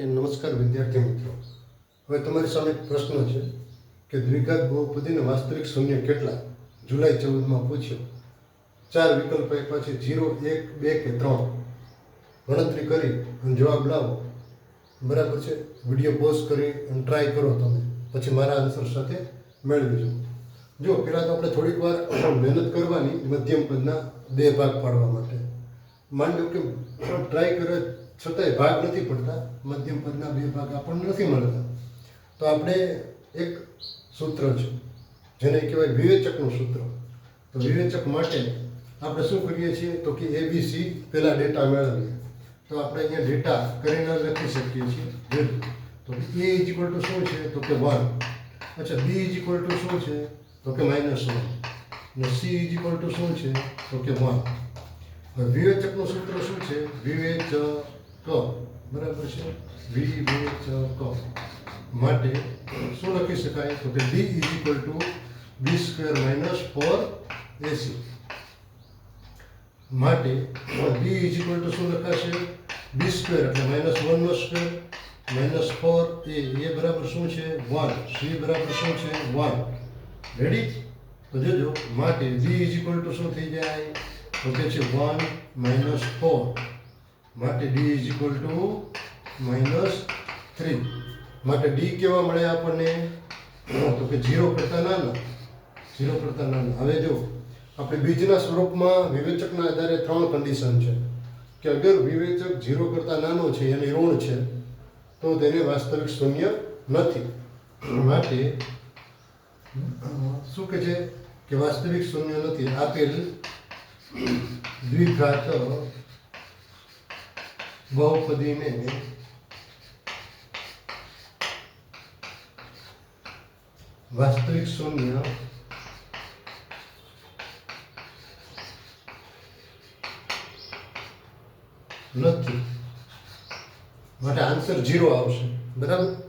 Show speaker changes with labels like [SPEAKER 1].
[SPEAKER 1] નમસ્કાર વિદ્યાર્થી મિત્રો. હવે તમારી સામે એક પ્રશ્ન છે કે દ્વિઘાત બહુપદીના વાસ્તવિક શૂન્ય કેટલા? જુલાઈ 14 પૂછ્યો. 4 વિકલ્પ આપ્યા છે: 0, 1, 2 કે 3. ગણતરી કરી અને જવાબ લાવો. બરાબર છે? વિડીયો પોઝ કરી અને ટ્રાય કરો તમે, પછી મારા આન્સર સાથે મેળવી જો. પહેલાં તો આપણે થોડીક વાર મહેનત કરવાની મધ્યમ પદના બે ભાગ પાડવા માટે. માની લો કે ટ્રાય કરે છતાંય ભાગ નથી પડતા, મધ્યમ પદના બે ભાગ આપણને નથી મળતા, તો આપણે એક સૂત્ર છે જેને કહેવાય વિવેચકનું સૂત્ર. તો વિવેચક માટે આપણે શું કરીએ છીએ તો કે ABC પહેલાં ડેટા મેળવીએ. તો આપણે અહીંયા ડેટા કરીને લખી શકીએ છીએ. તો A ઇઝ ઇક્વલ ટુ શું છે તો કે 1. અચ્છા, B ઇઝ ઇક્વલ ટુ શું છે તો કે -1. અને C ઇઝ ઇક્વલ ટુ શું છે તો કે 1. હવે વિવેચકનું સૂત્ર શું છે? વિવેચક. બરાબર છે? વિવેચક માટે શું લખી શકાય તો કે D is equal to B² - 4AC. માટે D ઇઝ ઇક્વલ ટુ શું લખાશે? B² એટલે -1² - 4A. એ બરાબર શું છે? 1. C બરાબર શું છે? 1. રેડી? તો જોજો, માટે D ઇઝ ઇક્વલ ટુ શું થઈ જાય તો કે છે 1 - 4. માટે D ઇઝ ઇક્વલ ટુ -3. માટે D કેવા મળે આપણને તો કે 0 કરતાં નાના. 0 કરતાં નાના. હવે જો આપણે બીજના સ્વરૂપમાં વિવેચકના આધારે 3 કન્ડિશન છે કે અગર વિવેચક 0 કરતાં નાનો છે, એની ઋણ છે, તો તેને વાસ્તવિક શૂન્ય નથી. માટે શું કે છે કે વાસ્તવિક શૂન્ય નથી. આપેલ દ્વિઘાત બહુપદીને વાસ્તવિક શૂન્ય નથી. માટે આન્સર 0 આવશે. બરાબર?